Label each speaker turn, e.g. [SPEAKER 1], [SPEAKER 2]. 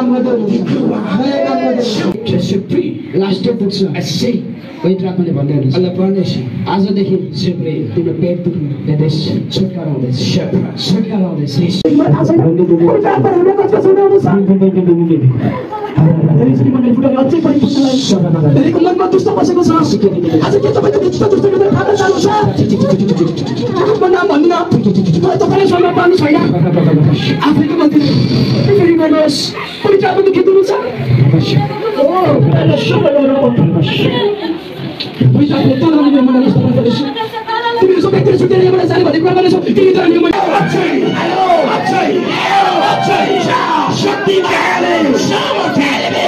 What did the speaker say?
[SPEAKER 1] काम गर्दै लास्टै पुग्छ पवित्र आत्माले भन्दै हुनुहुन्छ अल्लाह परमेश्वर आजदेखि तिम्रो पेट दुख्दैछ छुटकारा हुँदैछ छुटकारा हुँदैछ मनमा दुष्ट बसेको छ आज के तपाईको दुष्ट दुष्टले थाहा चाहनु छ आफ्नो नाम भन्नु मलाई तपाईले समय पाउनु छैन आफैको मन्दिर फेरि गर्नुहोस् पवित्र आत्मा दुखी हुनुहुन्छ ओ पवित्र आत्मा तलले मलाई स्तोत्र गर्छु तिमीले सबै त्यो छुटेर यहाँबाट जाने भन्ने कुरा गर्छौ तिमी त अनि शक्ति काले सामर्थ्यले